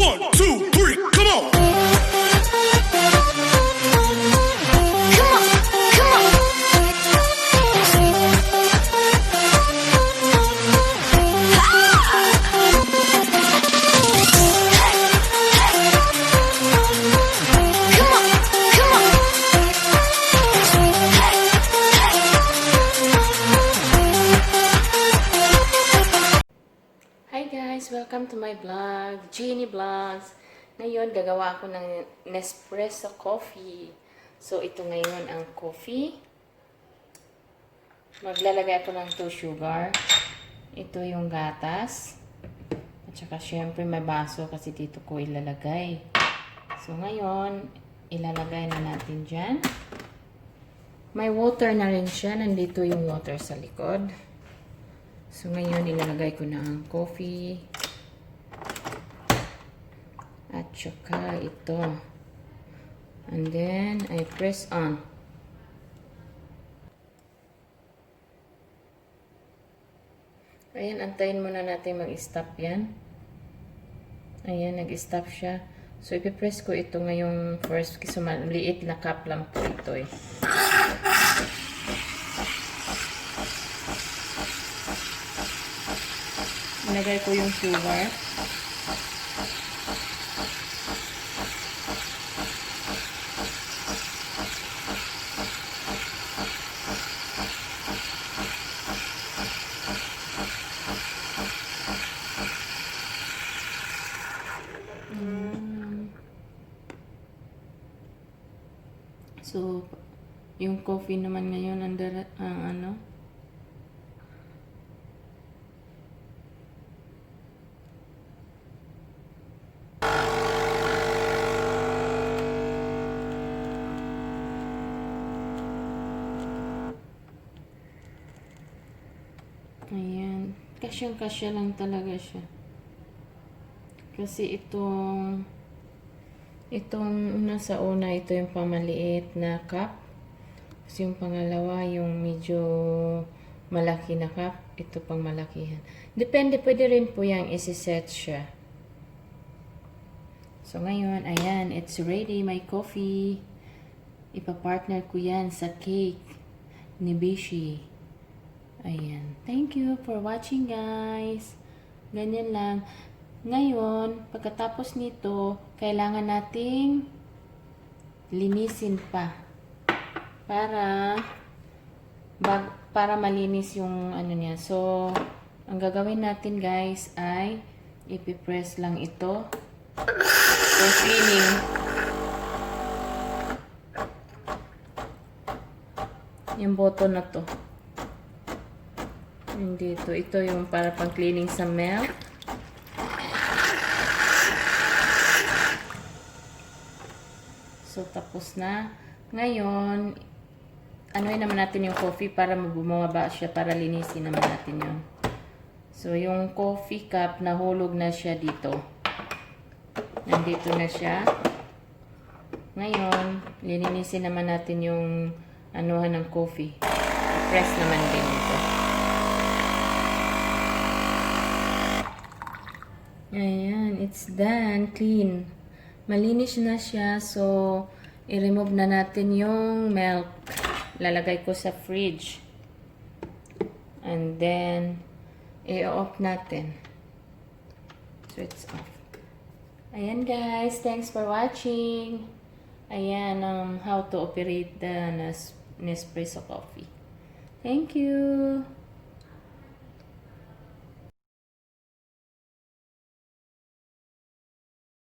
1, 2, 3, come on! Welcome to my vlog, Jeannie Vlogs. Ngayon, gagawa ako ng Nespresso coffee. So, ito ngayon ang coffee. Maglalagay ako ng 2 sugar. Ito yung gatas. At saka, syempre, may baso kasi dito ko ilalagay. So, ngayon, ilalagay na natin dyan. May water na rin siya. Nandito yung water sa likod. So, ngayon, ilalagay ko na ang coffee. At saka ito. And then, I press on. Ayan, antayin muna natin mag-stop yan. Ayan, nag-stop siya. So, ipipress ko ito ngayong first kasi maliit na cup lang po ito eh. Ilagay ko yung sugar. So, yung coffee naman ngayon ang ano. Ayan. Kasyang-kasya lang talaga siya. Kasi itong nasa una, ito yung pamaliit na cup. Kasi yung pangalawa, yung medyo malaki na cup. Ito pang malakihan. Depende, pwede rin po yung isi-set siya. So ngayon, ayan, it's ready, my coffee. Ipa-partner ko yan sa cake ni Bishi. Ayan. Thank you for watching, guys. Ganyan lang. Ngayon, pagkatapos nito, kailangan nating linisin pa. Para malinis yung ano niya. So, ang gagawin natin, guys, ay ipipress lang ito. For cleaning. Yung button na to. Dito. Ito yung para pang cleaning sa milk. So, tapos na. Ngayon, anuin naman natin yung coffee para bumaba siya, para linisin naman natin yun. So, yung coffee cup, nahulog na siya dito. Nandito na siya. Ngayon, lilinisin naman natin yung anuhan ng coffee. Press naman din ito. Ayan, it's done. Clean. Malinis na siya. So, i-remove na natin yung milk. Lalagay ko sa fridge. And then, i-off natin. So, it's off. Ayan, guys. Thanks for watching. Ayan, how to operate the Nespresso coffee. Thank you.